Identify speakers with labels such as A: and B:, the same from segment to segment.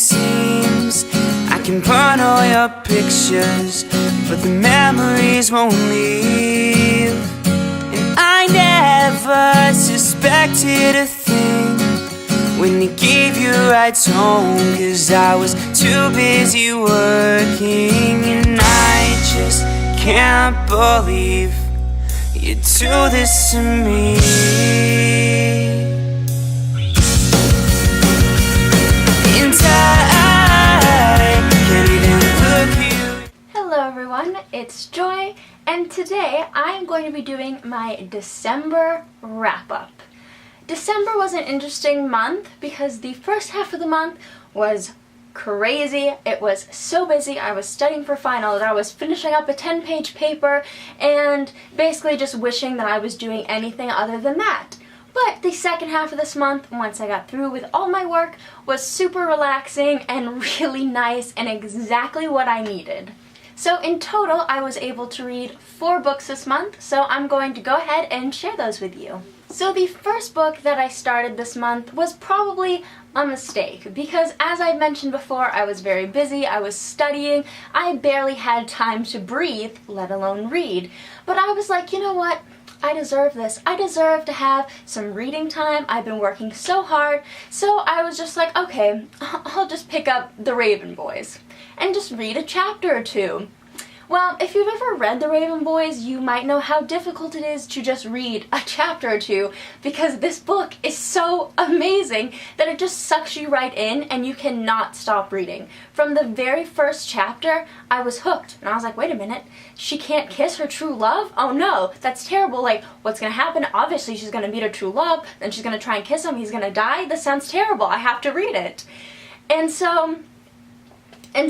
A: seems. I can burn all your pictures, but the memories won't leave. And I never suspected a thing when you gave your right tone, 'cause I was too busy working. And I just can't believe you do this to me. And I can't even look you.
B: Hello everyone, it's Joy, and today I am going to be doing my December wrap-up. December was an interesting month because the first half of the month was crazy. It was so busy. I was studying for finals, I was finishing up a 10-page paper, and basically just wishing that I was doing anything other than that. But the second half of this month, once I got through with all my work, was super relaxing and really nice and exactly what I needed. So in total, I was able to read 4 books this month, so I'm going to go ahead and share those with you. So the first book that I started this month was probably a mistake because, as I mentioned before, I was very busy, I was studying, I barely had time to breathe, let alone read. But I was like, you know what? I deserve this. I deserve to have some reading time. I've been working so hard. So I was just like, okay, I'll just pick up The Raven Boys and just read a chapter or two. Well, if you've ever read The Raven Boys, you might know how difficult it is to just read a chapter or two because this book is so amazing that it just sucks you right in and you cannot stop reading. From the very first chapter, I was hooked and I was like, wait a minute, she can't kiss her true love? Oh no, that's terrible. Like, what's gonna happen? Obviously she's gonna meet her true love, then she's gonna try and kiss him, he's gonna die? This sounds terrible. I have to read it. And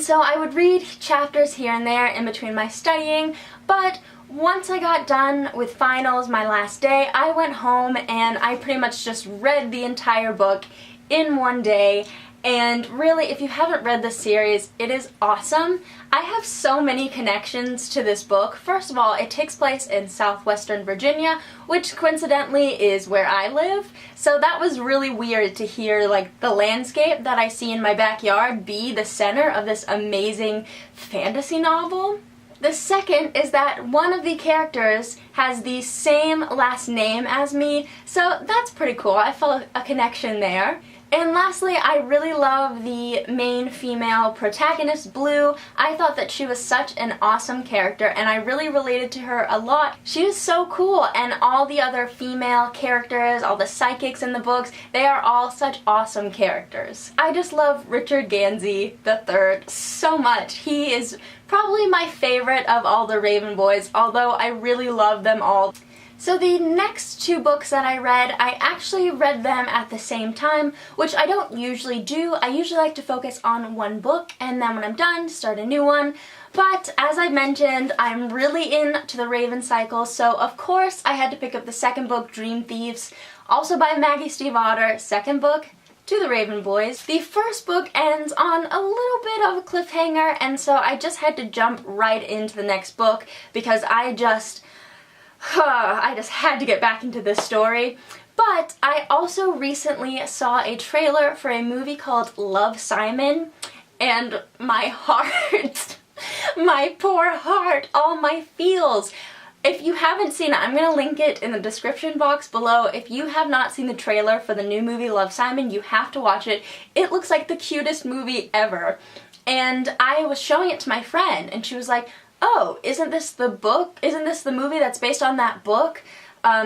B: so I would read chapters here and there in between my studying, but once I got done with finals my last day, I went home and I pretty much just read the entire book in one day. And really, if you haven't read this series, it is awesome. I have so many connections to this book. First of all, it takes place in southwestern Virginia, which coincidentally is where I live. So that was really weird to hear like the landscape that I see in my backyard be the center of this amazing fantasy novel. The second is that one of the characters has the same last name as me, so that's pretty cool. I felt a connection there. And lastly, I really love the main female protagonist, Blue. I thought that she was such an awesome character and I really related to her a lot. She is so cool, and all the other female characters, all the psychics in the books, they are all such awesome characters. I just love Richard Gansey III so much. He is probably my favorite of all the Raven Boys, although I really love them all. So the next 2 books that I read, I actually read them at the same time, which I don't usually do. I usually like to focus on one book and then when I'm done, start a new one. But as I mentioned, I'm really into the Raven cycle, so of course I had to pick up the second book, Dream Thieves, also by Maggie Stiefvater, second book to the Raven Boys. The first book ends on a little bit of a cliffhanger, and so I just had to jump right into the next book because I just had to get back into this story. But I also recently saw a trailer for a movie called Love, Simon, and my heart, my poor heart, all my feels. If you haven't seen it, I'm going to link it in the description box below. If you have not seen the trailer for the new movie Love, Simon, you have to watch it. It looks like the cutest movie ever. And I was showing it to my friend and she was like, oh, isn't this the book? Isn't this the movie that's based on that book,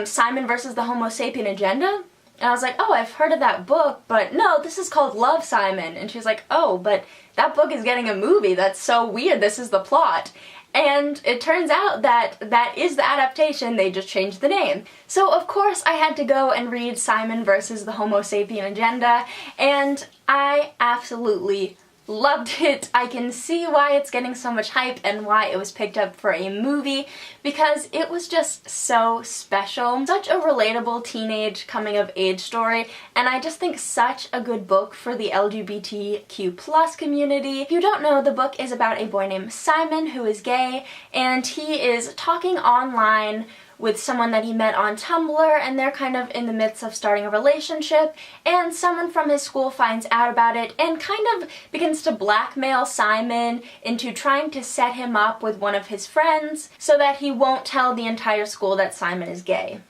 B: Simon versus the Homo Sapien Agenda? And I was like, oh, I've heard of that book, but no, this is called Love, Simon. And she was like, oh, but that book is getting a movie. That's so weird. This is the plot. And it turns out that that is the adaptation, they just changed the name. So of course I had to go and read Simon versus the Homo Sapien Agenda, and I absolutely loved it. I can see why it's getting so much hype and why it was picked up for a movie, because it was just so special. Such a relatable teenage coming-of-age story, and I just think such a good book for the LGBTQ+ community. If you don't know, the book is about a boy named Simon who is gay, and he is talking online with someone that he met on Tumblr, and they're kind of in the midst of starting a relationship, and someone from his school finds out about it and kind of begins to blackmail Simon into trying to set him up with one of his friends so that he won't tell the entire school that Simon is gay.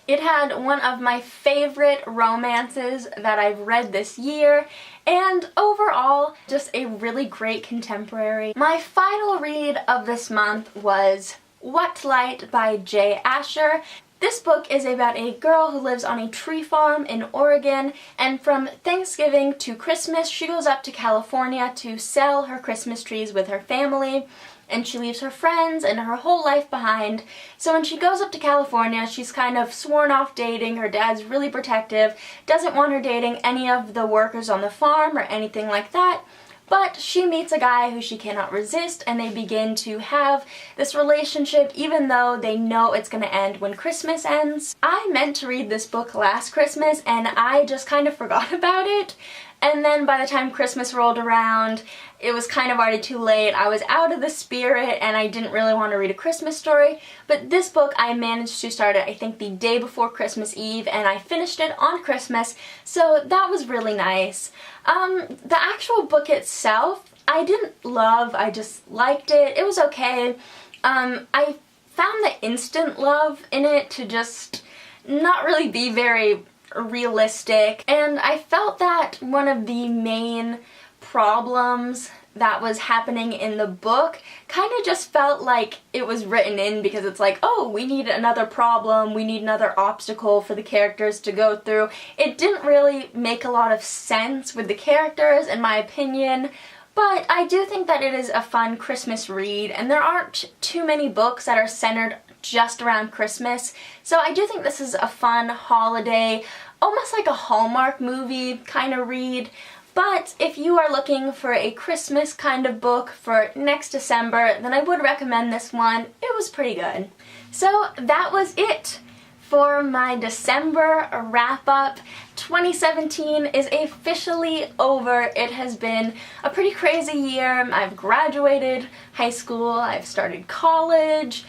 B: It had one of my favorite romances that I've read this year, and overall, just a really great contemporary. My final read of this month was What Light by J. Asher. This book is about a girl who lives on a tree farm in Oregon, and from Thanksgiving to Christmas, she goes up to California to sell her Christmas trees with her family, and she leaves her friends and her whole life behind. So when she goes up to California, she's kind of sworn off dating. Her dad's really protective, doesn't want her dating any of the workers on the farm or anything like that. But she meets a guy who she cannot resist, and they begin to have this relationship even though they know it's going to end when Christmas ends. I meant to read this book last Christmas, and I just kind of forgot about it. And then by the time Christmas rolled around, it was kind of already too late. I was out of the spirit and I didn't really want to read a Christmas story. But this book, I managed to start it, I think, the day before Christmas Eve, and I finished it on Christmas, so that was really nice. The actual book itself, I didn't love, I just liked it. It was okay. I found the instant love in it to just not really be very realistic, and I felt that one of the main problems that was happening in the book kind of just felt like it was written in because it's like, oh, we need another problem, we need another obstacle for the characters to go through. It didn't really make a lot of sense with the characters, in my opinion. But I do think that it is a fun Christmas read, and there aren't too many books that are centered just around Christmas, so I do think this is a fun holiday, almost like a Hallmark movie kind of read. But if you are looking for a Christmas kind of book for next December, then I would recommend this one. It was pretty good. So that was it for my December wrap-up. 2017 is officially over. It has been a pretty crazy year. I've graduated high school, I've started college,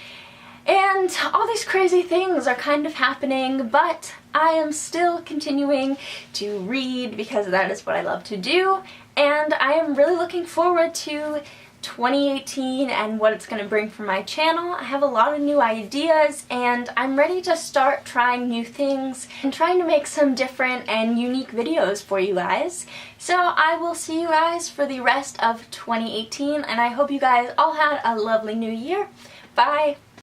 B: and all these crazy things are kind of happening, but I am still continuing to read because that is what I love to do, and I am really looking forward to 2018 and what it's going to bring for my channel. I have a lot of new ideas, and I'm ready to start trying new things and trying to make some different and unique videos for you guys. So I will see you guys for the rest of 2018, and I hope you guys all had a lovely new year. Bye!